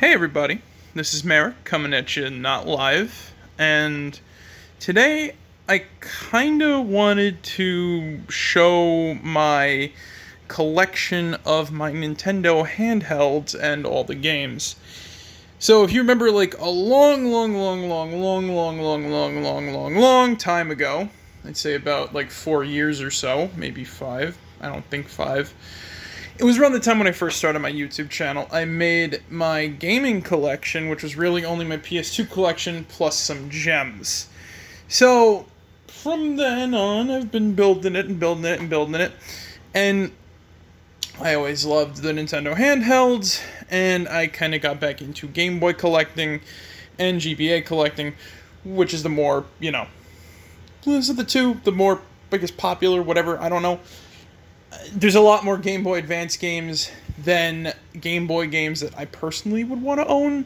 Hey everybody, this is Marek coming at you not live, and today I kinda wanted to show my collection of my Nintendo handhelds and all the games. So if you remember like a long time ago, I'd say about like 4 years or so, maybe 5, I don't think 5. It was around the time when I first started my YouTube channel. I made my gaming collection, which was really only my PS2 collection plus some gems. So, from then on, I've been building it and building it and building it. And I always loved the Nintendo handhelds, and I kind of got back into Game Boy collecting and GBA collecting, which is the more, those are the two, the more, I guess, popular, whatever, I don't know. There's a lot more Game Boy Advance games than Game Boy games that I personally would want to own.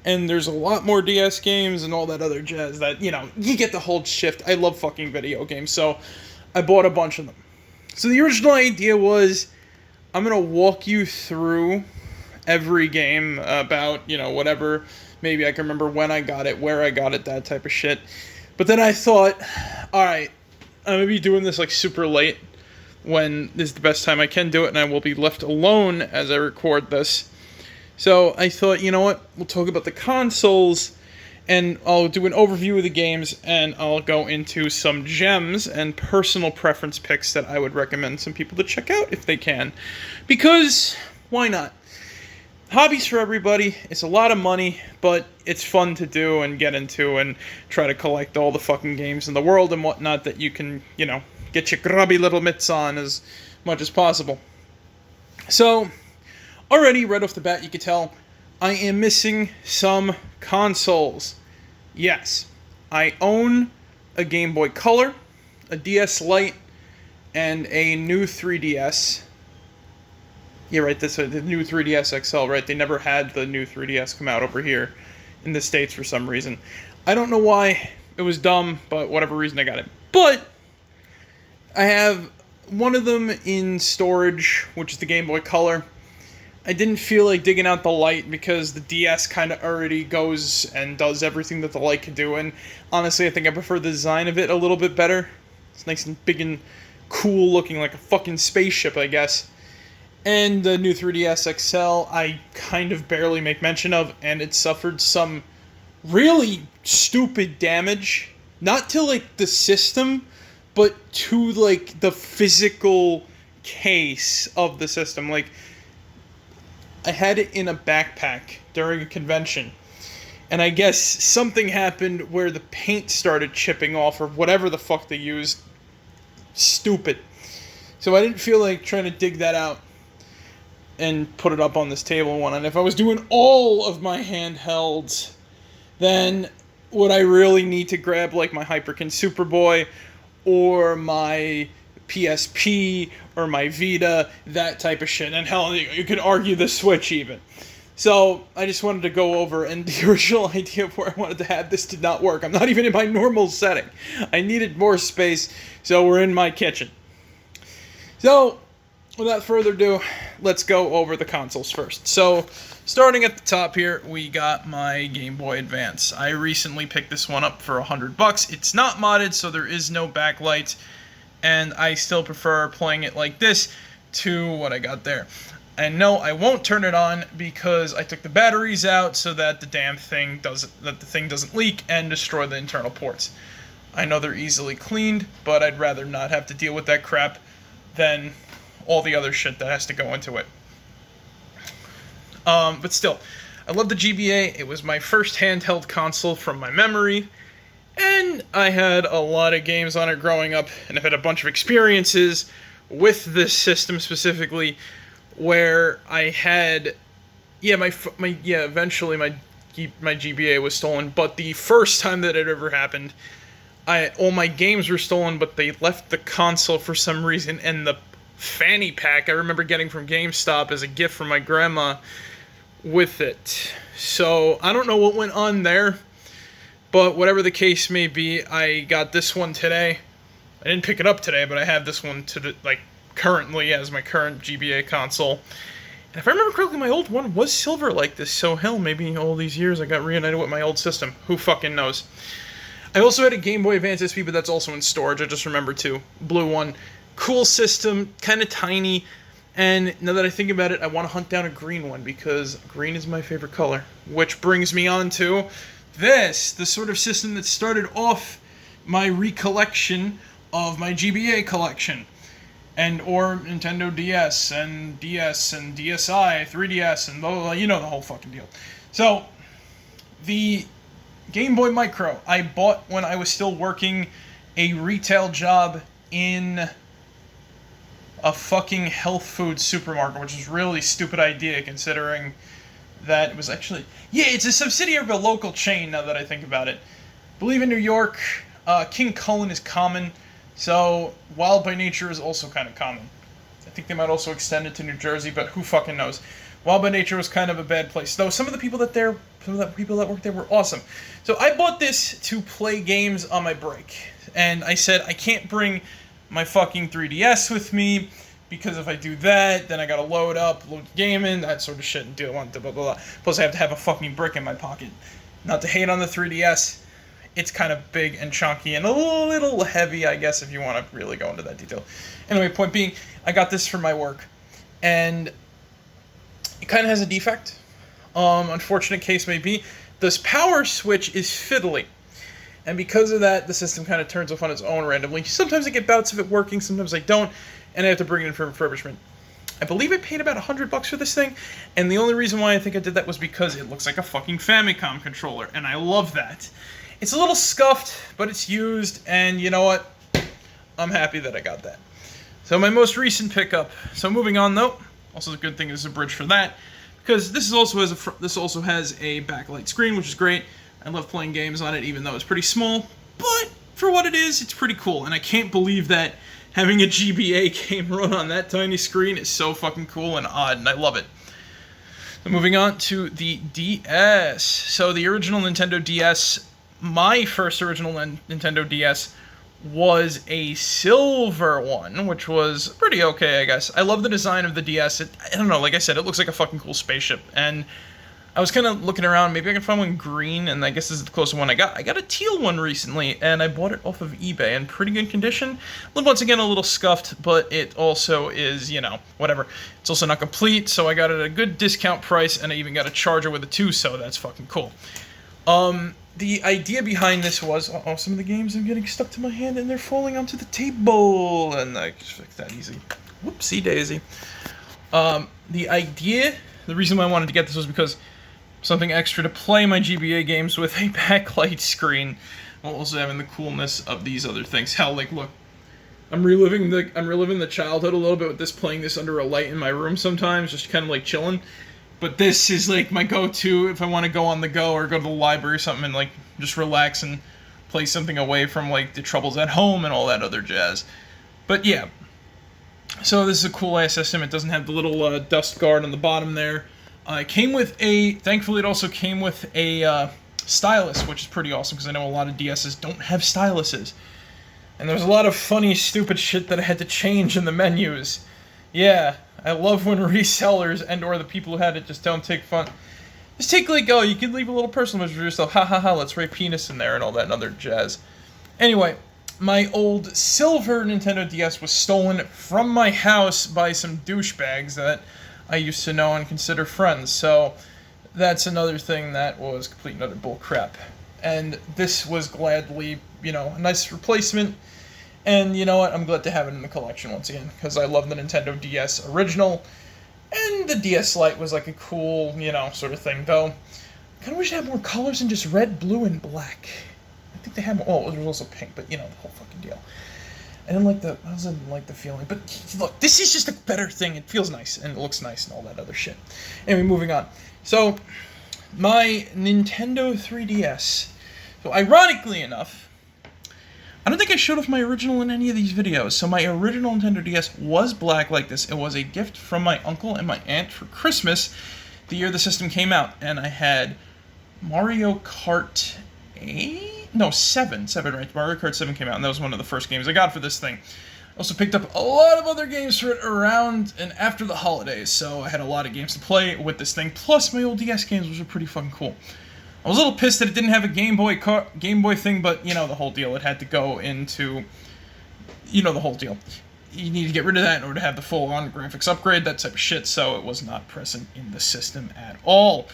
And there's a lot more DS games and all that other jazz that, you get the whole shift. I love fucking video games, so I bought a bunch of them. So the original idea was, I'm going to walk you through every game about, whatever. Maybe I can remember when I got it, where I got it, that type of shit. But then I thought, alright, I'm going to be doing this like super late, when this is the best time I can do it, and I will be left alone as I record this. So I thought, you know what, we'll talk about the consoles, and I'll do an overview of the games, and I'll go into some gems and personal preference picks that I would recommend some people to check out if they can. Because, why not? Hobbies for everybody. It's a lot of money, but it's fun to do and get into and try to collect all the fucking games in the world and whatnot that you can, get your grubby little mitts on as much as possible. So, already right off the bat, you can tell I am missing some consoles. Yes, I own a Game Boy Color, a DS Lite, and a new 3DS. Yeah, right, that's the new 3DS XL, right? They never had the new 3DS come out over here in the States for some reason. I don't know why. It was dumb, but whatever reason I got it. But I have one of them in storage, which is the Game Boy Color. I didn't feel like digging out the Lite because the DS kind of already goes and does everything that the Lite can do, and honestly, I think I prefer the design of it a little bit better. It's nice and big and cool looking, like a fucking spaceship, I guess. And the new 3DS XL, I kind of barely make mention of, and it suffered some really stupid damage. Not to, like, the system, but to, like, the physical case of the system. Like, I had it in a backpack during a convention, and I guess something happened where the paint started chipping off, or whatever the fuck they used. Stupid. So I didn't feel like trying to dig that out and put it up on this table and whatnot. And if I was doing all of my handhelds, then would I really need to grab, like, my Hyperkin Superboy, or my PSP, or my Vita, that type of shit. And hell, you could argue the Switch even. So, I just wanted to go over, and the original idea of where I wanted to have this did not work. I'm not even in my normal setting. I needed more space, so we're in my kitchen. So, without further ado, let's go over the consoles first. So, starting at the top here, we got my Game Boy Advance. I recently picked this one up for $100. It's not modded, so there is no backlight, and I still prefer playing it like this to what I got there. And no, I won't turn it on because I took the batteries out so that the thing doesn't leak and destroy the internal ports. I know they're easily cleaned, but I'd rather not have to deal with that crap than all the other shit that has to go into it. But still, I love the GBA. It was my first handheld console from my memory, and I had a lot of games on it growing up, and I've had a bunch of experiences with this system specifically, where I had, eventually my GBA was stolen, but the first time that it ever happened, all my games were stolen, but they left the console for some reason, and the fanny pack I remember getting from GameStop as a gift from my grandma with it. So I don't know what went on there, but whatever the case may be, I got this one today. I didn't pick it up today, but I have this one currently as my current GBA console. If I remember correctly, my old one was silver like this, so hell, maybe all these years I got reunited with my old system. Who fucking knows? I also had a Game Boy Advance SP, but that's also in storage, I just remembered too. Blue one. Cool system, kind of tiny, and now that I think about it, I want to hunt down a green one, because green is my favorite color. Which brings me on to this, the sort of system that started off my recollection of my GBA collection. And or Nintendo DS and DSi, 3DS, and blah, blah, you know the whole fucking deal. So, the Game Boy Micro I bought when I was still working a retail job in a fucking health food supermarket, which is a really stupid idea considering that it was actually... Yeah, it's a subsidiary of a local chain now that I think about it. I believe in New York, King Cullen is common. So, Wild by Nature is also kind of common. I think they might also extend it to New Jersey, but who fucking knows. Wild by Nature was kind of a bad place. Though some of the people that worked there were awesome. So I bought this to play games on my break. And I said, I can't bring my fucking 3DS with me, because if I do that, then I gotta load gaming, that sort of shit, and do it, blah, blah, blah. Plus I have to have a fucking brick in my pocket. Not to hate on the 3DS. It's kind of big and chunky and a little heavy, I guess, if you want to really go into that detail. Anyway, point being, I got this for my work, and it kind of has a defect. Unfortunate case may be, this power switch is fiddly, and because of that, the system kind of turns off on its own randomly. Sometimes I get bouts of it working, sometimes I don't, and I have to bring it in for refurbishment. I believe I paid about $100 for this thing, and the only reason why I think I did that was because it looks like a fucking Famicom controller, and I love that. It's a little scuffed, but it's used, and you know what? I'm happy that I got that. So my most recent pickup. So moving on though, also the good thing is a bridge for that, because this also has a backlight screen, which is great. I love playing games on it, even though it's pretty small. But for what it is, it's pretty cool, and I can't believe that having a GBA game run on that tiny screen is so fucking cool and odd, and I love it. So moving on to the DS. So the original Nintendo DS. My first original Nintendo DS was a silver one, which was pretty okay, I guess. I love the design of the DS. I don't know, like I said, it looks like a fucking cool spaceship. And I was kind of looking around, maybe I can find one green, and I guess this is the closest one I got. I got a teal one recently, and I bought it off of eBay in pretty good condition. Once again, a little scuffed, but it also is, you know, whatever. It's also not complete, so I got it at a good discount price, and I even got a charger with it too, so that's fucking cool. The idea behind this was, some of the games are getting stuck to my hand and they're falling onto the table, and I just fixed that easy. Whoopsie daisy. The reason why I wanted to get this was because something extra to play my GBA games with a backlight screen, while also having the coolness of these other things. Hell, like, look, I'm reliving the childhood a little bit with this, playing this under a light in my room sometimes, just kind of like chilling. But this is like my go-to if I want to go on the go or go to the library or something and like just relax and play something away from like the troubles at home and all that other jazz. But yeah, so this is a cool ass system. It doesn't have the little dust guard on the bottom there. Thankfully it also came with a stylus, which is pretty awesome because I know a lot of DSs don't have styluses. And there's a lot of funny, stupid shit that I had to change in the menus. Yeah, I love when resellers and or the people who had it just don't take fun. Just take like, oh, you can leave a little personal message for yourself. Ha ha ha, let's write penis in there and all that and other jazz. Anyway, my old silver Nintendo DS was stolen from my house by some douchebags that I used to know and consider friends. So that's another thing that was complete and utter bull crap. And this was gladly, you know, a nice replacement. And you know what? I'm glad to have it in the collection once again, because I love the Nintendo DS original, and the DS Lite was like a cool, you know, sort of thing, though. I kind of wish it had more colors than just red, blue, and black. I think they had more, oh, there was also pink, but you know, the whole fucking deal. I didn't like the feeling, but look, this is just a better thing. It feels nice, and it looks nice, and all that other shit. Anyway, moving on. So, my Nintendo 3DS. So, ironically enough, I don't think I showed off my original in any of these videos. So my original Nintendo DS was black like this. It was a gift from my uncle and my aunt for Christmas the year the system came out. And I had Mario Kart 8? No, 7. 7, right? Mario Kart 7 came out, and that was one of the first games I got for this thing. Also picked up a lot of other games for it around and after the holidays, so I had a lot of games to play with this thing, plus my old DS games, which are pretty fucking cool. I was a little pissed that it didn't have a Game Boy thing, but, you know, the whole deal. It had to go into, you know, the whole deal. You need to get rid of that in order to have the full-on graphics upgrade, that type of shit, so it was not present in the system at all.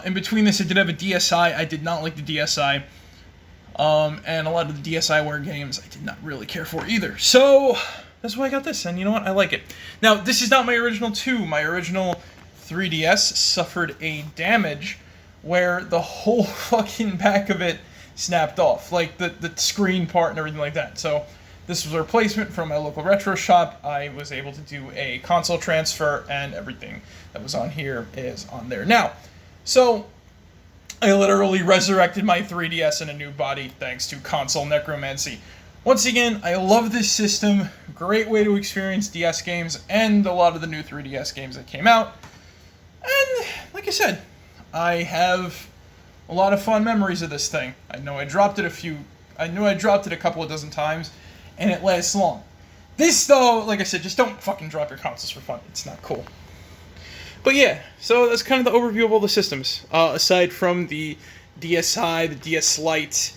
In between this, I did have a DSi. I did not like the DSi. And a lot of the DSiWare games I did not really care for either. So, that's why I got this, and you know what? I like it. Now, this is not my original 2. My original 3DS suffered a damage where the whole fucking back of it snapped off. Like, the screen part and everything like that. So, this was a replacement from my local retro shop. I was able to do a console transfer, and everything that was on here is on there now. So, I literally resurrected my 3DS in a new body thanks to console necromancy. Once again, I love this system. Great way to experience DS games and a lot of the new 3DS games that came out. And, like I said, I have a lot of fun memories of this thing. I know I dropped it a couple of dozen times, and it lasts long. This, though, like I said, just don't fucking drop your consoles for fun. It's not cool. But yeah, so that's kind of the overview of all the systems. Aside from the DSi, the DS Lite,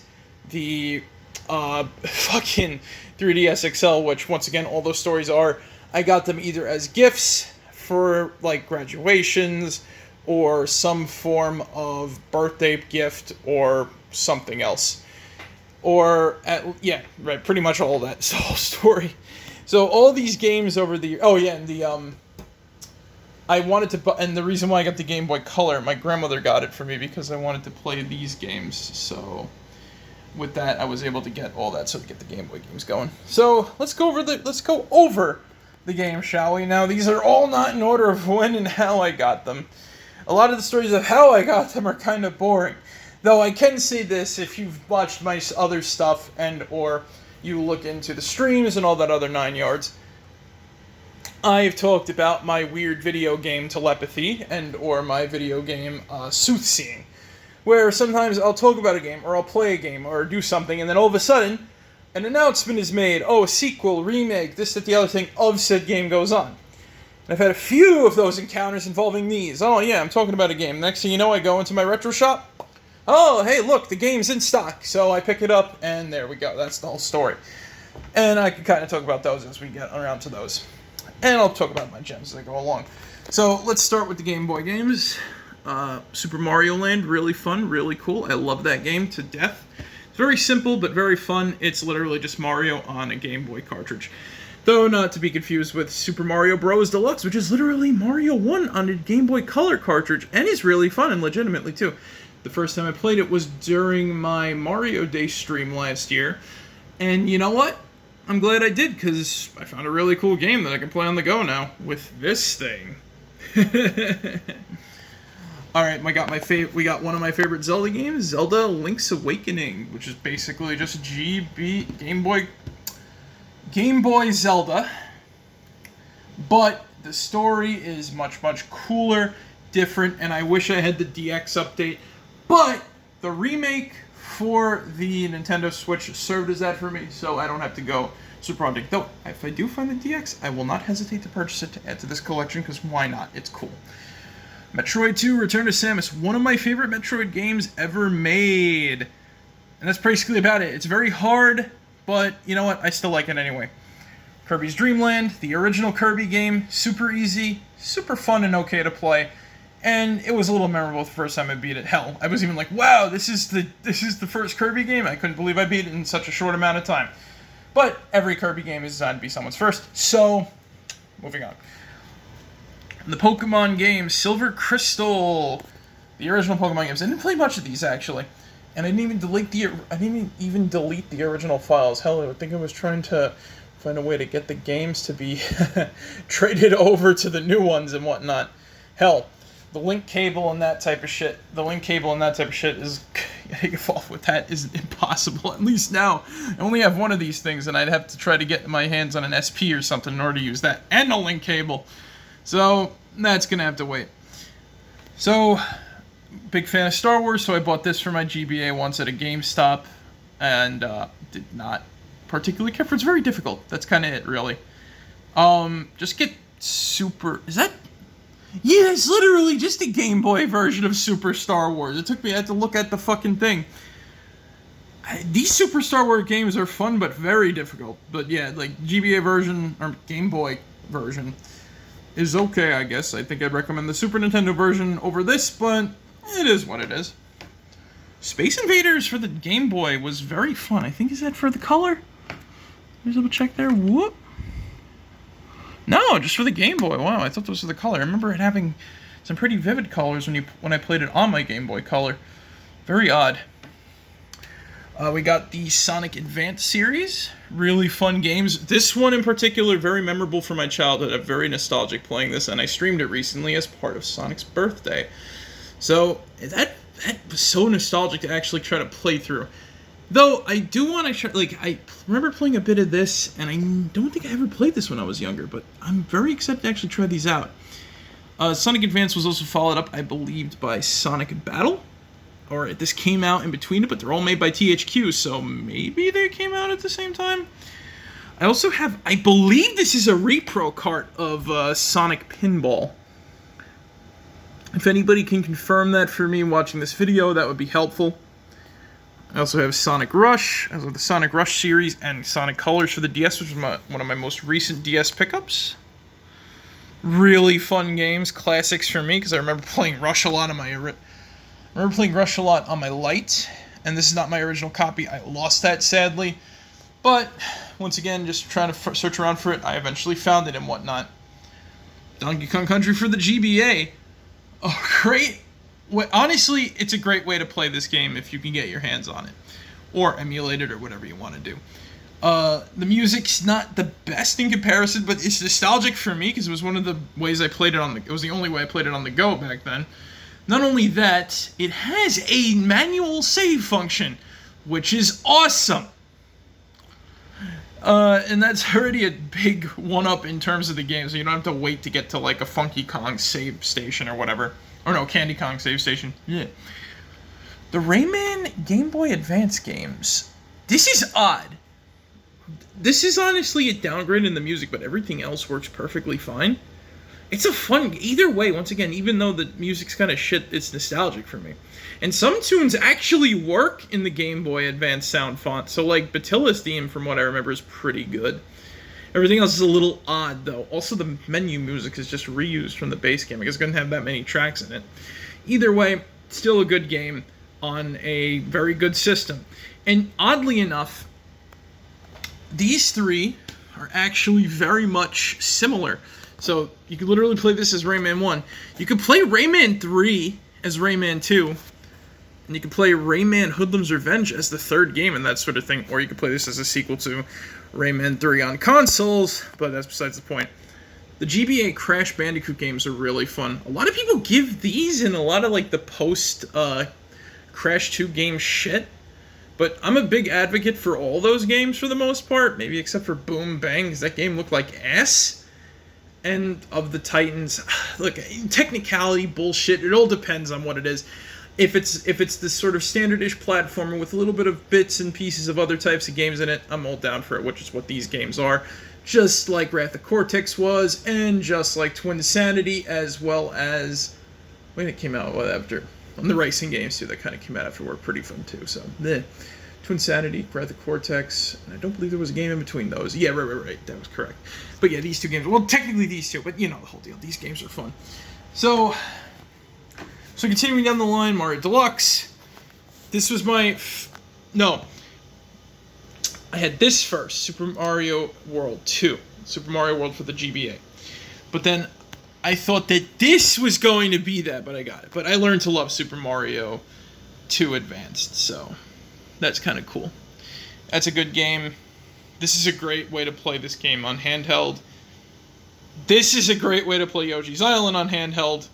the fucking 3DS XL, which, once again, all those stories are, I got them either as gifts for, like, graduations, or some form of birthday gift, or something else. Or, yeah, right, pretty much all of that. It's the whole story. So, all these games over the... Oh, yeah, and the, I wanted to... And the reason why I got the Game Boy Color, my grandmother got it for me because I wanted to play these games. So, with that, I was able to get all that, so to get the Game Boy games going. So, let's go over the game, shall we? Now, these are all not in order of when and how I got them. A lot of the stories of how I got them are kind of boring. Though I can say this, if you've watched my other stuff and or you look into the streams and all that other 9 yards, I've talked about my weird video game telepathy and or my video game soothseeing, where sometimes I'll talk about a game or I'll play a game or do something, and then all of a sudden an announcement is made. Oh, a sequel, remake, this, that, the other thing of said game goes on. And I've had a few of those encounters involving these. Oh yeah, I'm talking about a game. Next thing you know, I go into my retro shop. Oh, hey, look, the game's in stock. So I pick it up, and there we go. That's the whole story. And I can kind of talk about those as we get around to those. And I'll talk about my gems as I go along. So let's start with the Game Boy games. Super Mario Land, really fun, really cool. I love that game to death. It's very simple, but very fun. It's literally just Mario on a Game Boy cartridge. Though not to be confused with Super Mario Bros. Deluxe, which is literally Mario 1 on a Game Boy Color cartridge, and is really fun and legitimately too. The first time I played it was during my Mario Day stream last year, and you know what? I'm glad I did, because I found a really cool game that I can play on the go now with this thing. Alright, we got one of my favorite Zelda games, Zelda Link's Awakening, which is basically just Game Boy Zelda, but the story is much, much cooler, different, and I wish I had the DX update, but the remake for the Nintendo Switch served as that for me, so I don't have to go super project. Though, if I do find the DX, I will not hesitate to purchase it to add to this collection, because why not? It's cool. Metroid 2 Return to Samus, one of my favorite Metroid games ever made. And that's basically about it. It's very hard, but you know what? I still like it anyway. Kirby's Dream Land, the original Kirby game, super easy, super fun and okay to play, and it was a little memorable the first time I beat it. Hell, I was even like, wow, this is the first Kirby game? I couldn't believe I beat it in such a short amount of time. But every Kirby game is designed to be someone's first, so moving on. The Pokemon games, Silver Crystal, the original Pokemon games. I didn't play much of these actually. And I didn't even delete the original files. Hell, I think I was trying to find a way to get the games to be traded over to the new ones and whatnot. Hell, the link cable and that type of shit. Is getting involved with that is impossible. At least now, I only have one of these things, and I'd have to try to get my hands on an SP or something in order to use that and a link cable. So that's gonna have to wait. So. Big fan of Star Wars, so I bought this for my GBA once at a GameStop, and did not particularly care for. It's very difficult. That's kind of it, really. Just get Super... Is that... Yeah, it's literally just a Game Boy version of Super Star Wars. It took me... I had to look at the fucking thing. These Super Star Wars games are fun, but very difficult. But yeah, like, GBA version, or Game Boy version, is okay, I guess. I think I'd recommend the Super Nintendo version over this, but it is what it is. Space Invaders for the Game Boy was very fun. I think, is that for the color? Let's double check there. Whoop. No, just for the Game Boy. Wow, I thought those were the color. I remember it having some pretty vivid colors when I played it on my Game Boy Color. Very odd. We got the Sonic Advance series. Really fun games. This one in particular, very memorable for my childhood. I'm very nostalgic playing this, and I streamed it recently as part of Sonic's birthday. So, that was so nostalgic to actually try to play through. Though, I do want to try, like, I remember playing a bit of this, and I don't think I ever played this when I was younger, but I'm very excited to actually try these out. Sonic Advance was also followed up, I believed, by Sonic Battle. Or this came out in between it, but they're all made by THQ, so maybe they came out at the same time? I also have, I believe this is a repro cart of Sonic Pinball. If anybody can confirm that for me watching this video, that would be helpful. I also have Sonic Rush, as with the Sonic Rush series, and Sonic Colors for the DS, which was one of my most recent DS pickups. Really fun games, classics for me, because I remember playing Rush a lot on my Lite, and this is not my original copy. I lost that, sadly. But, once again, just trying to search around for it, I eventually found it and whatnot. Donkey Kong Country for the GBA. Oh, great. Honestly, it's a great way to play this game if you can get your hands on it. Or emulate it, or whatever you want to do. The music's not the best in comparison, but it's nostalgic for me, because it was one of the ways I played it on the... It was the only way I played it on the go back then. Not only that, it has a manual save function, which is awesome. And that's already a big one-up in terms of the game, so you don't have to wait to get to, like, a Funky Kong save station or whatever. Or no, Candy Kong save station. Yeah. The Rayman Game Boy Advance games. This is odd. This is honestly a downgrade in the music, but everything else works perfectly fine. It's a fun... Either way, once again, even though the music's kind of shit, it's nostalgic for me. And some tunes actually work in the Game Boy Advance sound font. So, like, Batilla's theme, from what I remember, is pretty good. Everything else is a little odd, though. Also, the menu music is just reused from the base game. I guess it doesn't have that many tracks in it. Either way, still a good game on a very good system. And oddly enough, these three are actually very much similar. So, you could literally play this as Rayman 1. You could play Rayman 3 as Rayman 2. And you could play Rayman Hoodlum's Revenge as the third game and that sort of thing. Or you could play this as a sequel to Rayman 3 on consoles, but that's besides the point. The GBA Crash Bandicoot games are really fun. A lot of people give these and a lot of, like, the post Crash 2 game shit. But I'm a big advocate for all those games for the most part. Maybe except for Boom Bang, because that game looked like ass. And of the Titans, look, technicality, bullshit, it all depends on what it is. If it's this sort of standard-ish platformer with a little bit of bits and pieces of other types of games in it, I'm all down for it, which is what these games are. Just like Wrath of Cortex was, and just like Twinsanity, as well as... When it came out after... And the racing games, too, that kind of came out after were pretty fun, too, so... Twinsanity, Wrath of Cortex, and I don't believe there was a game in between those. Yeah, right, that was correct. But yeah, these two games... Well, technically these two, but you know the whole deal. These games are fun. So continuing down the line, Mario Deluxe. This was my... No. I had this first, Super Mario World 2. Super Mario World for the GBA. But then I thought that this was going to be that, but I got it. But I learned to love Super Mario 2 Advanced, so that's kind of cool. That's a good game. This is a great way to play this game on handheld. This is a great way to play Yoshi's Island on handheld.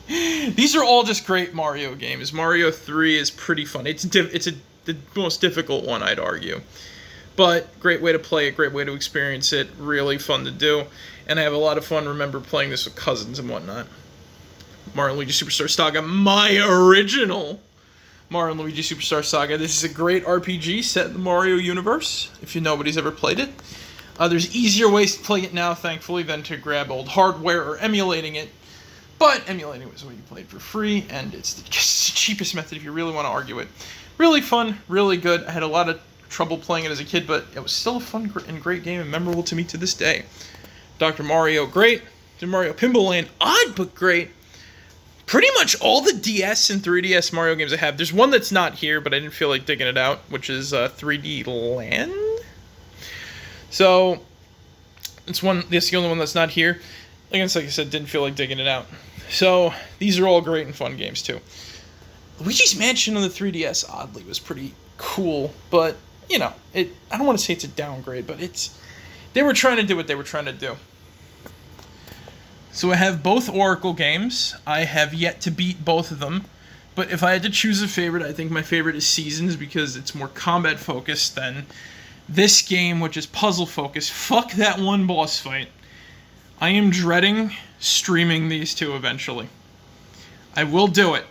These are all just great Mario games. Mario 3 is pretty fun. It's the most difficult one, I'd argue. But great way to play it, great way to experience it, really fun to do. And I have a lot of fun, remember playing this with cousins and whatnot. Mario & Luigi Superstar Saga, my original Mario and Luigi Superstar Saga. This is a great RPG set in the Mario universe, if nobody's ever played it. There's easier ways to play it now, thankfully, than to grab old hardware or emulating it. But emulating was the way you played for free, and it's the cheapest method if you really want to argue it. Really fun, really good. I had a lot of trouble playing it as a kid, but it was still a fun and great game and memorable to me to this day. Dr. Mario, great. Dr. Mario Pinball Land, odd but great. Pretty much all the DS and 3DS Mario games I have. There's one that's not here, but I didn't feel like digging it out, which is 3D Land. So, it's the only one that's not here. Like I said, didn't feel like digging it out. So, these are all great and fun games, too. Luigi's Mansion on the 3DS, oddly, was pretty cool, but, you know, I don't want to say it's a downgrade, but they were trying to do what they were trying to do. So I have both Oracle games. I have yet to beat both of them. But if I had to choose a favorite, I think my favorite is Seasons because it's more combat focused than this game, which is puzzle focused. Fuck that one boss fight. I am dreading streaming these two eventually. I will do it.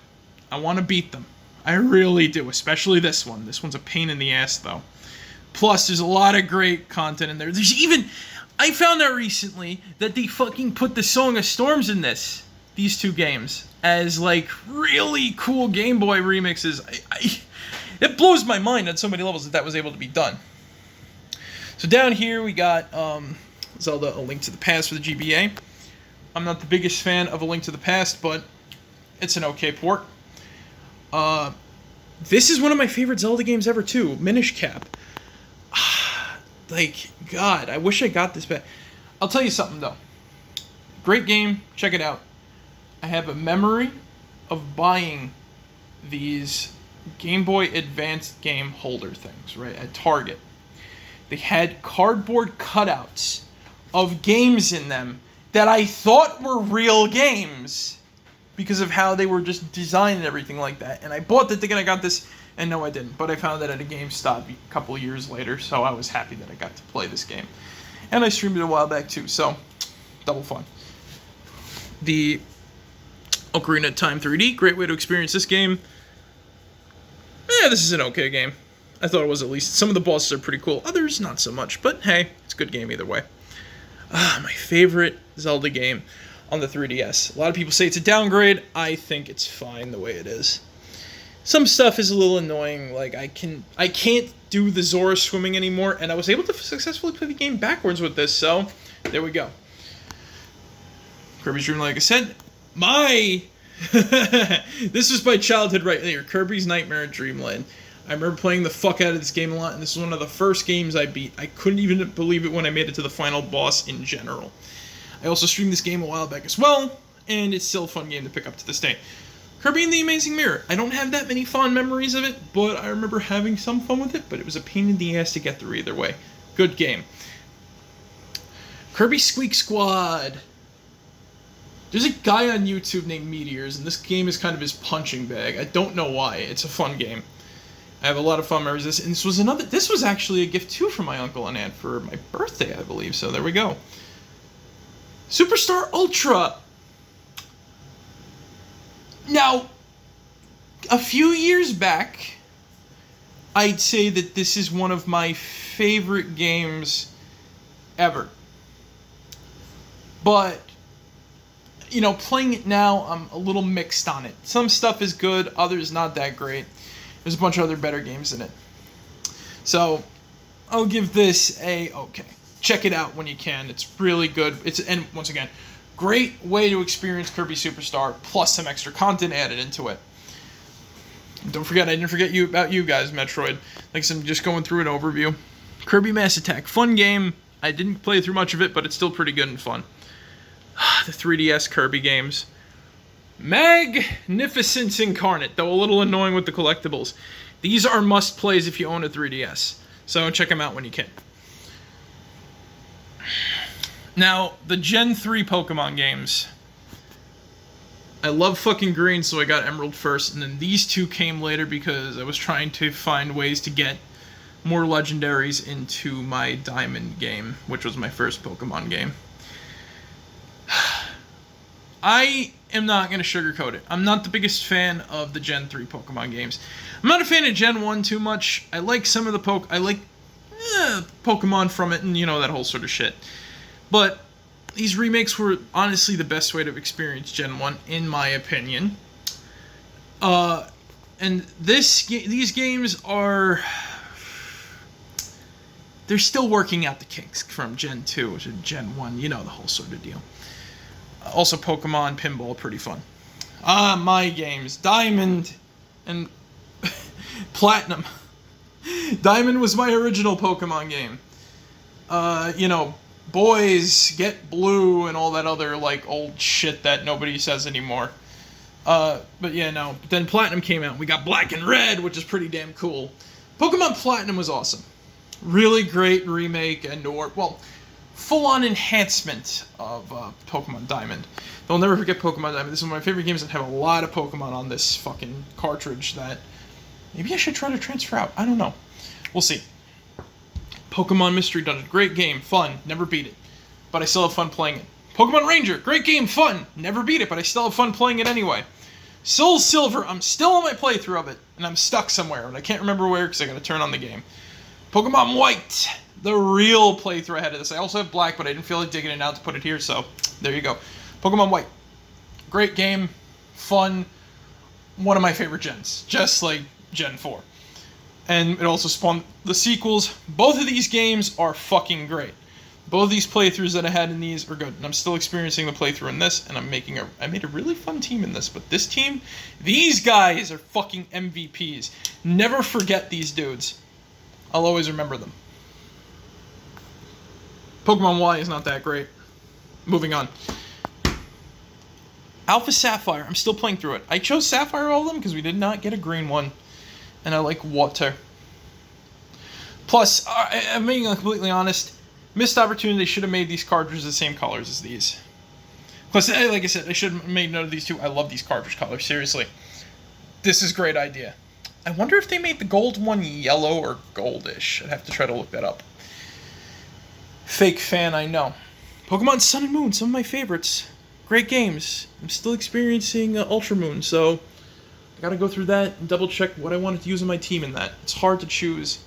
I want to beat them. I really do, especially this one. This one's a pain in the ass, though. Plus, there's a lot of great content in there. There's even... I found out recently that they fucking put the Song of Storms in these two games, as, like, really cool Game Boy remixes. It blows my mind on so many levels that was able to be done. So down here we got Zelda A Link to the Past for the GBA. I'm not the biggest fan of A Link to the Past, but it's an okay port. This is one of my favorite Zelda games ever, too. Minish Cap. Like, God, I wish I got this back. I'll tell you something, though. Great game. Check it out. I have a memory of buying these Game Boy Advance game holder things, right, at Target. They had cardboard cutouts of games in them that I thought were real games because of how they were just designed and everything like that. And I bought the thing and I got this... And no, I didn't. But I found that at a GameStop a couple years later, so I was happy that I got to play this game. And I streamed it a while back, too, so double fun. The Ocarina of Time 3D, great way to experience this game. Yeah, this is an okay game. I thought it was at least. Some of the bosses are pretty cool. Others, not so much. But, hey, it's a good game either way. My favorite Zelda game on the 3DS. A lot of people say it's a downgrade. I think it's fine the way it is. Some stuff is a little annoying, like I can't do the Zora swimming anymore, and I was able to successfully play the game backwards with this, so there we go. Kirby's Dream, like I said, this was my childhood right there, Kirby's Nightmare Dreamland. I remember playing the fuck out of this game a lot, and this is one of the first games I beat. I couldn't even believe it when I made it to the final boss in general. I also streamed this game a while back as well, and it's still a fun game to pick up to this day. Kirby and the Amazing Mirror. I don't have that many fond memories of it, but I remember having some fun with it, but it was a pain in the ass to get through either way. Good game. Kirby Squeak Squad. There's a guy on YouTube named Meteors, and this game is kind of his punching bag. I don't know why. It's a fun game. I have a lot of fun memories of this, and this was actually a gift too from my uncle and aunt for my birthday, I believe, so there we go. Superstar Ultra. Now, a few years back, I'd say that this is one of my favorite games ever. But, you know, playing it now, I'm a little mixed on it. Some stuff is good, others not that great. There's a bunch of other better games in it. So, I'll give this a okay. Check it out when you can. It's really good. And once again, great way to experience Kirby Superstar, plus some extra content added into it. Don't forget, I didn't forget about you guys, Metroid. Like I'm just going through an overview. Kirby Mass Attack, fun game. I didn't play through much of it, but it's still pretty good and fun. The 3DS Kirby games. Magnificence Incarnate, though a little annoying with the collectibles. These are must-plays if you own a 3DS, so check them out when you can. Now, the Gen 3 Pokemon games. I love fucking green, so I got Emerald first, and then these two came later because I was trying to find ways to get more legendaries into my Diamond game, which was my first Pokemon game. I am not going to sugarcoat it. I'm not the biggest fan of the Gen 3 Pokemon games. I'm not a fan of Gen 1 too much. I like some of the I like Pokemon from it and, that whole sort of shit. But these remakes were honestly the best way to experience Gen 1, in my opinion. And these games are... They're still working out the kinks from Gen 2 to Gen 1. The whole sort of deal. Also, Pokemon Pinball, pretty fun. My games. Diamond and Platinum. Diamond was my original Pokemon game. Boys, Get Blue, and all that other, old shit that nobody says anymore. But then Platinum came out. We got Black and Red, which is pretty damn cool. Pokemon Platinum was awesome. Really great remake and full-on enhancement of Pokemon Diamond. They'll never forget Pokemon Diamond. This is one of my favorite games that have a lot of Pokemon on this fucking cartridge that maybe I should try to transfer out. I don't know. We'll see. Pokemon Mystery Dungeon. Great game. Fun. Never beat it. But I still have fun playing it. Pokemon Ranger. Great game. Fun. Never beat it, but I still have fun playing it anyway. Soul Silver. I'm still on my playthrough of it, and I'm stuck somewhere, and I can't remember where because I gotta turn on the game. Pokemon White. The real playthrough I had of this. I also have Black, but I didn't feel like digging it out to put it here, so there you go. Pokemon White. Great game. Fun. One of my favorite gens. Just like Gen 4. And it also spawned the sequels. Both of these games are fucking great. Both of these playthroughs that I had in these are good. And I'm still experiencing the playthrough in this, and I made a really fun team in this. But this team, these guys are fucking MVPs. Never forget these dudes. I'll always remember them. Pokemon Y is not that great. Moving on. Alpha Sapphire. I'm still playing through it. I chose Sapphire all of them because we did not get a green one. And I like water. Plus, I'm being completely honest, missed opportunity. They should have made these cartridges the same colors as these. Plus, like I said, I should have made note of these too. I love these cartridge colors. Seriously. This is a great idea. I wonder if they made the gold one yellow or goldish. I'd have to try to look that up. Fake fan, I know. Pokemon Sun and Moon, some of my favorites. Great games. I'm still experiencing Ultra Moon, so I gotta go through that and double check what I wanted to use in my team in that. It's hard to choose.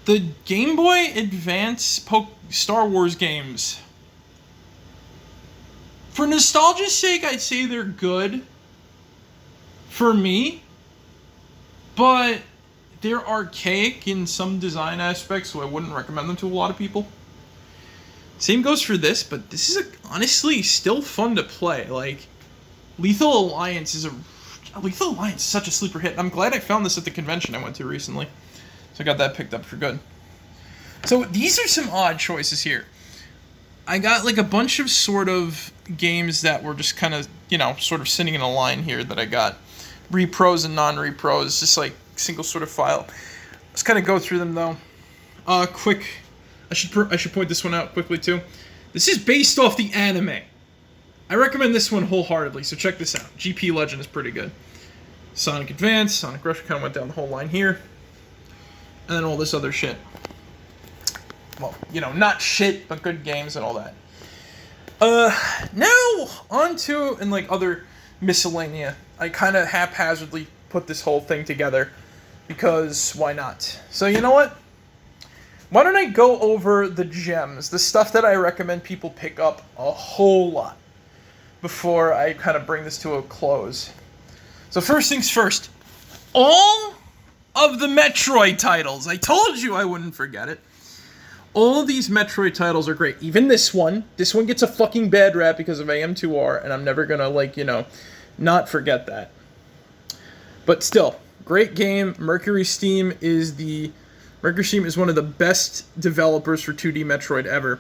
The Game Boy Advance Star Wars games. For nostalgia's sake, I'd say they're good. For me. But they're archaic in some design aspects, so I wouldn't recommend them to a lot of people. Same goes for this, but this is honestly still fun to play. Lethal Alliance is such a sleeper hit. I'm glad I found this at the convention I went to recently. So I got that picked up for good. So these are some odd choices here. I got a bunch of sort of games that were just kind of, sort of sitting in a line here that I got. Repros and non-repros, just single sort of file. Let's kind of go through them though. Quick. I should point this one out quickly too. This is based off the anime. I recommend this one wholeheartedly, so check this out. GP Legend is pretty good. Sonic Advance, Sonic Rush, kind of went down the whole line here. And then all this other shit. Well, not shit, but good games and all that. Now, on to, other miscellanea. I kind of haphazardly put this whole thing together, because why not? So, you know what? Why don't I go over the gems, the stuff that I recommend people pick up a whole lot, before I kind of bring this to a close. So first things first, all of the Metroid titles. I told you I wouldn't forget it. All of these Metroid titles are great. Even this one. This one gets a fucking bad rap because of AM2R, and I'm never gonna, not forget that. But still, great game. Mercury Steam is one of the best developers for 2D Metroid ever.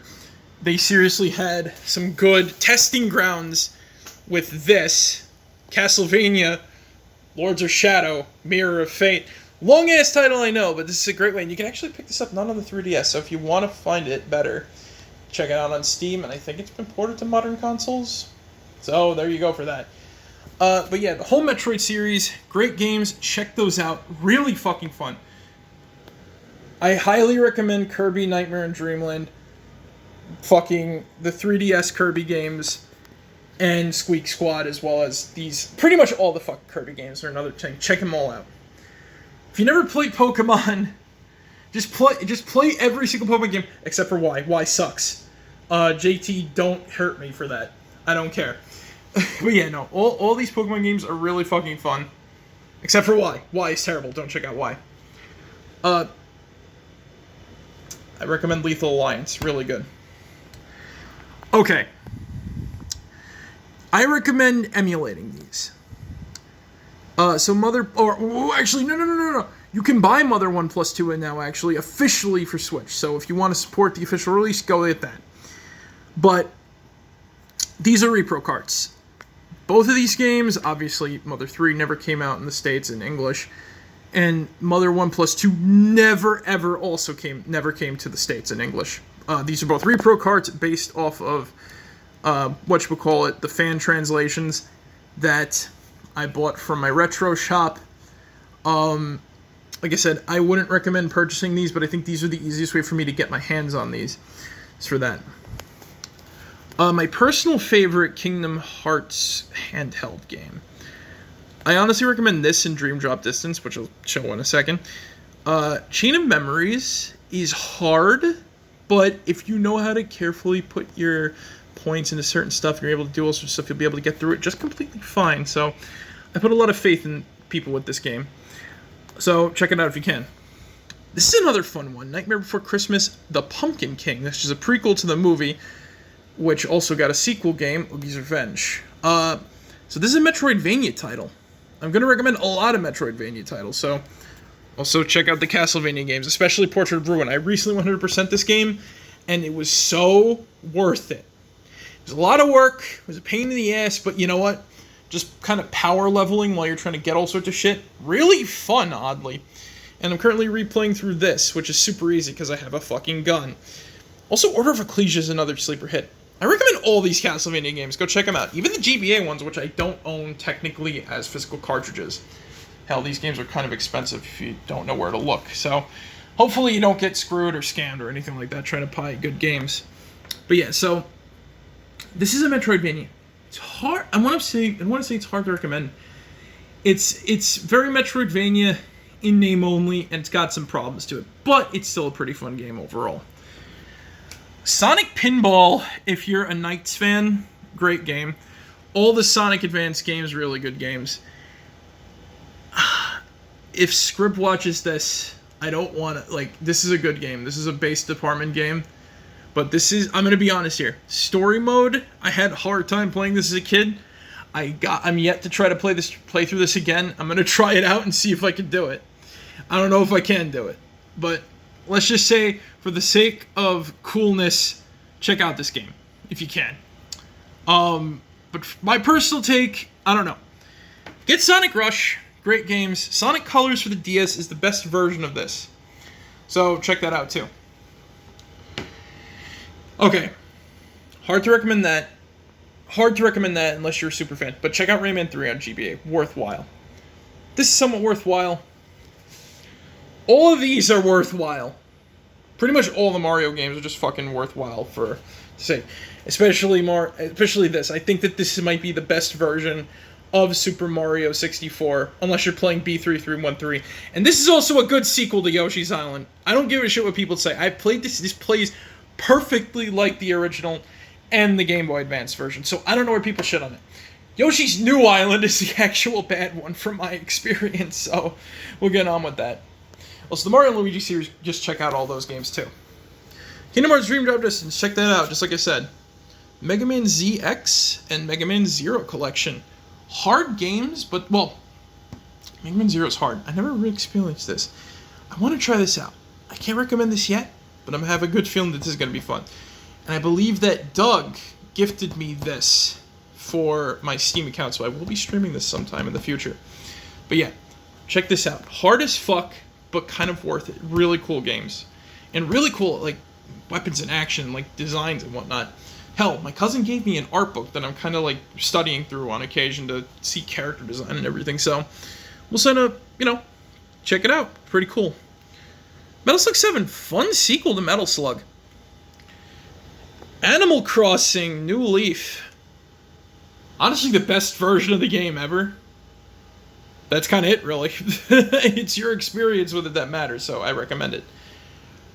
They seriously had some good testing grounds with this. Castlevania, Lords of Shadow, Mirror of Fate. Long-ass title, I know, but this is a great way. And you can actually pick this up not on the 3DS, so if you want to find it better, check it out on Steam, and I think it's been ported to modern consoles. So, there you go for that. But yeah, the whole Metroid series, great games, check those out. Really fucking fun. I highly recommend Kirby Nightmare in Dreamland. Fucking the 3DS Kirby games. and Squeak Squad, as well as these, pretty much all the fucking Kirby games are another thing. Check them all out. If you never played Pokemon, just play every single Pokemon game except for Y. Y sucks. JT, don't hurt me for that. I don't care. But yeah, no, all these Pokemon games are really fucking fun. Except for Y. Y is terrible. Don't check out Y. I recommend Lethal Alliance. Really good. Okay. I recommend emulating these. So Mother... actually, no. You can buy Mother 1 Plus 2 in now, actually, officially for Switch. So if you want to support the official release, go get that. But these are repro carts. Both of these games, obviously, Mother 3 never came out in the States in English. And Mother 1 Plus 2 never came to the States in English. These are both repro carts based off of the fan translations that I bought from my retro shop. Like I said, I wouldn't recommend purchasing these, but I think these are the easiest way for me to get my hands on these. It's for that. My personal favorite Kingdom Hearts handheld game. I honestly recommend this and Dream Drop Distance, which I'll show in a second. Chain of Memories is hard, but if you know how to carefully put your points into certain stuff, you're able to do all sorts of stuff, you'll be able to get through it just completely fine. So I put a lot of faith in people with this game. So check it out if you can. This is another fun one. Nightmare Before Christmas, The Pumpkin King. This is a prequel to the movie, which also got a sequel game, Oogie's Revenge. So this is a Metroidvania title. I'm going to recommend a lot of Metroidvania titles, so also check out the Castlevania games, especially Portrait of Ruin. I recently 100% this game, and it was so worth it. It was a lot of work, it was a pain in the ass, but you know what? Just kind of power leveling while you're trying to get all sorts of shit. Really fun, oddly. And I'm currently replaying through this, which is super easy because I have a fucking gun. Also, Order of Ecclesia is another sleeper hit. I recommend all these Castlevania games. Go check them out. Even the GBA ones, which I don't own technically as physical cartridges. Hell, these games are kind of expensive if you don't know where to look. So, hopefully you don't get screwed or scammed or anything like that trying to buy good games. But yeah, so this is a Metroidvania. It's hard. I want to say it's hard to recommend. It's very Metroidvania in name only, and it's got some problems to it, but it's still a pretty fun game overall. Sonic Pinball, if you're a Knights fan, great game. All the Sonic Advance games, really good games. If Scrib watches this, I don't want to, this is a good game. This is a base department game. But this is, I'm going to be honest here. Story mode, I had a hard time playing this as a kid. I'm yet to try to play through this again. I'm going to try it out and see if I can do it. I don't know if I can do it. But let's just say, for the sake of coolness, check out this game, if you can. But my personal take, I don't know. Get Sonic Rush, great games. Sonic Colors for the DS is the best version of this. So check that out too. Okay. Hard to recommend that unless you're a super fan. But check out Rayman 3 on GBA. Worthwhile. This is somewhat worthwhile. All of these are worthwhile. Pretty much all the Mario games are just fucking worthwhile to say. Especially this. I think that this might be the best version of Super Mario 64, unless you're playing B3313. And this is also a good sequel to Yoshi's Island. I don't give a shit what people say. I played this. This plays perfectly like the original and the Game Boy Advance version. So I don't know where people shit on it. Yoshi's New Island is the actual bad one from my experience. So we'll get on with that. Also, the Mario and Luigi series, just check out all those games too. Kingdom Hearts Dream Drop Distance, check that out, just like I said. Mega Man ZX and Mega Man Zero Collection. Hard games, but, well, Mega Man Zero is hard. I never really experienced this. I want to try this out. I can't recommend this yet, but I have a good feeling that this is going to be fun. And I believe that Doug gifted me this for my Steam account, so I will be streaming this sometime in the future. But yeah, check this out. Hard as fuck, but kind of worth it. Really cool games. And really cool, weapons in action, designs and whatnot. Hell, my cousin gave me an art book that I'm kind of, studying through on occasion to see character design and everything. So, we'll send check it out. Pretty cool. Metal Slug 7, fun sequel to Metal Slug. Animal Crossing, New Leaf. Honestly, the best version of the game ever. That's kind of it, really. It's your experience with it that matters, so I recommend it.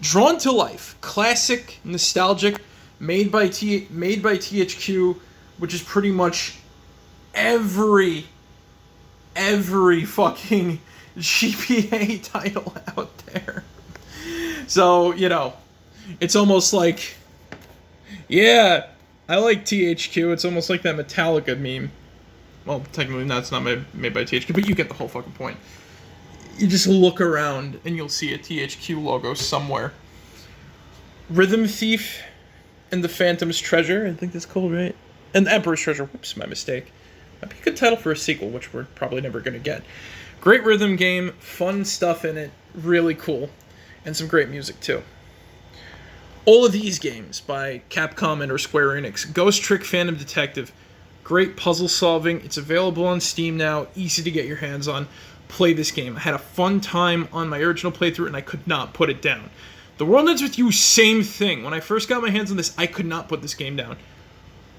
Drawn to Life, classic, nostalgic, made by THQ, which is pretty much every fucking GPA title out there. So, it's almost like, yeah, I like THQ. It's almost like that Metallica meme. Well, technically, that's not made by THQ, but you get the whole fucking point. You just look around and you'll see a THQ logo somewhere. Rhythm Thief and the Phantom's Treasure, I think that's called, right? And the Emperor's Treasure. Whoops, my mistake. That'd be a good title for a sequel, which we're probably never going to get. Great rhythm game, fun stuff in it, really cool, and some great music too. All of these games by Capcom and or Square Enix. Ghost Trick Phantom Detective. Great puzzle solving. It's available on Steam now. Easy to get your hands on. Play this game. I had a fun time on my original playthrough and I could not put it down. The World Ends With You, same thing. When I first got my hands on this, I could not put this game down.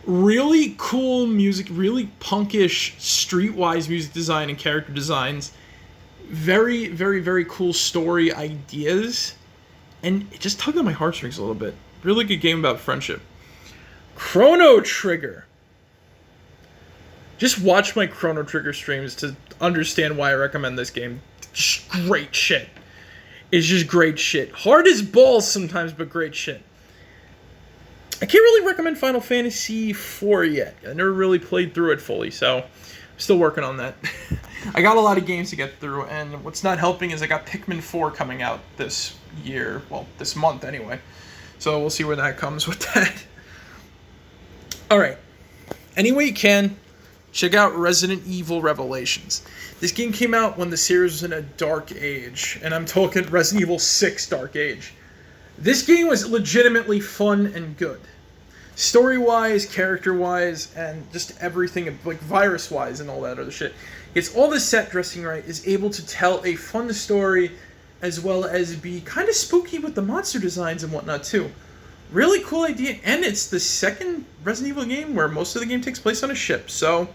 Really cool music, really punkish, streetwise music design and character designs. Very, very, very cool story ideas. And it just tugged on my heartstrings a little bit. Really good game about friendship. Chrono Trigger. Just watch my Chrono Trigger streams to understand why I recommend this game. Just great shit. It's just great shit. Hard as balls sometimes, but great shit. I can't really recommend Final Fantasy IV yet. I never really played through it fully, so I'm still working on that. I got a lot of games to get through, and what's not helping is I got Pikmin 4 coming out this year. Well, this month anyway. So we'll see where that comes with that. Alright. Any way you can, check out Resident Evil Revelations. This game came out when the series was in a dark age, and I'm talking Resident Evil 6 Dark Age. This game was legitimately fun and good. Story-wise, character-wise, and just everything, like virus-wise and all that other shit. It's all the set dressing right, is able to tell a fun story, as well as be kind of spooky with the monster designs and whatnot, too. Really cool idea, and it's the second Resident Evil game where most of the game takes place on a ship, so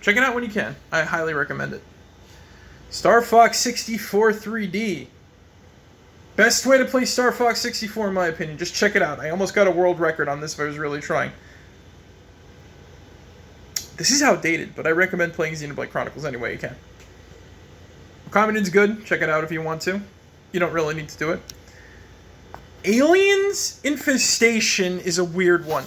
check it out when you can. I highly recommend it. Star Fox 64 3D. Best way to play Star Fox 64 in my opinion. Just check it out. I almost got a world record on this if I was really trying. This is outdated, but I recommend playing Xenoblade Chronicles any way you can. Common's good. Check it out if you want to. You don't really need to do it. Aliens Infestation is a weird one.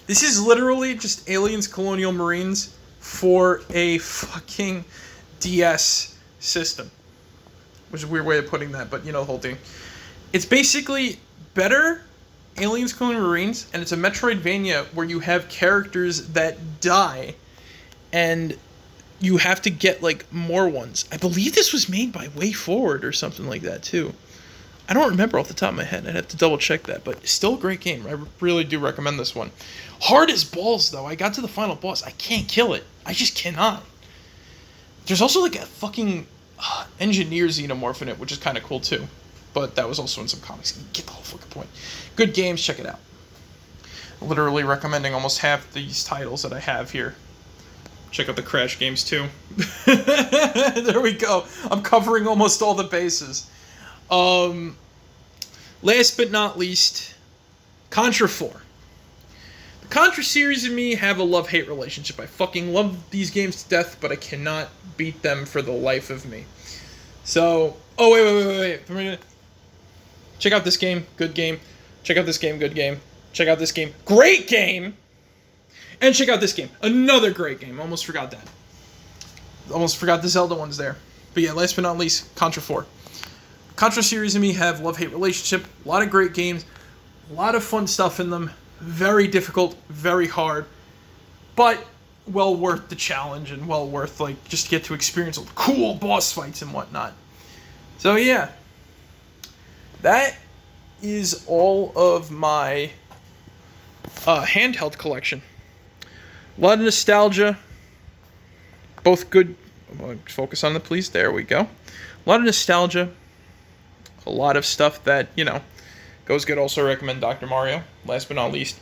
This is literally just Aliens Colonial Marines for a fucking DS system. Which is a weird way of putting that, but you know the whole thing. It's basically better Aliens Colonial Marines, and it's a Metroidvania where you have characters that die, and you have to get, like, more ones. I believe this was made by Way Forward or something like that, too. I don't remember off the top of my head. I'd have to double check that, but still a great game. I really do recommend this one. Hard as balls, though. I got to the final boss. I can't kill it. I just cannot. There's also, like, a fucking engineer xenomorph in it, which is kind of cool, too. But that was also in some comics. You get the whole fucking point. Good games. Check it out. Literally recommending almost half these titles that I have here. Check out the Crash games, too. There we go. I'm covering almost all the bases. Last but not least, Contra 4. The Contra series and me have a love-hate relationship. I fucking love these games to death, but I cannot beat them for the life of me. So, wait. Check out this game, good game. Check out this game, good game. Check out this game, great game. And check out this game, another great game. Almost forgot that. Almost forgot the Zelda ones there. But yeah, last but not least, Contra 4. Contra series and me have love-hate relationship. A lot of great games. A lot of fun stuff in them. Very difficult, very hard. But well worth the challenge and well worth, like, just to get to experience all the cool boss fights and whatnot. So yeah. That is all of my handheld collection. A lot of nostalgia. Both good. Focus on the please. There we go. A lot of nostalgia. A lot of stuff that, you know, goes good. Also recommend Dr. Mario. Last but not least.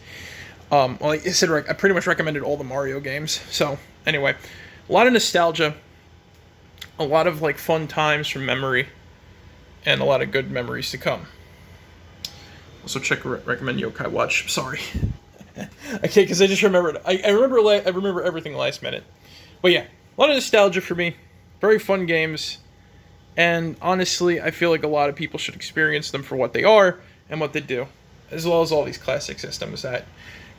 Well, like I said, I pretty much recommended all the Mario games. So anyway, a lot of nostalgia, a lot of like fun times from memory, and a lot of good memories to come. Also, recommend Yokai Watch. Sorry, okay, because I just remembered. I remember everything last minute. But yeah, a lot of nostalgia for me. Very fun games, and honestly, I feel like a lot of people should experience them for what they are and what they do, as well as all these classic systems that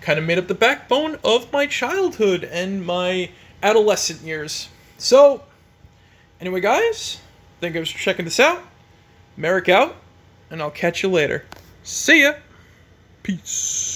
kind of made up the backbone of my childhood and my adolescent years. So, anyway, guys, thank you guys for checking this out. Marek out, and I'll catch you later. See ya. Peace.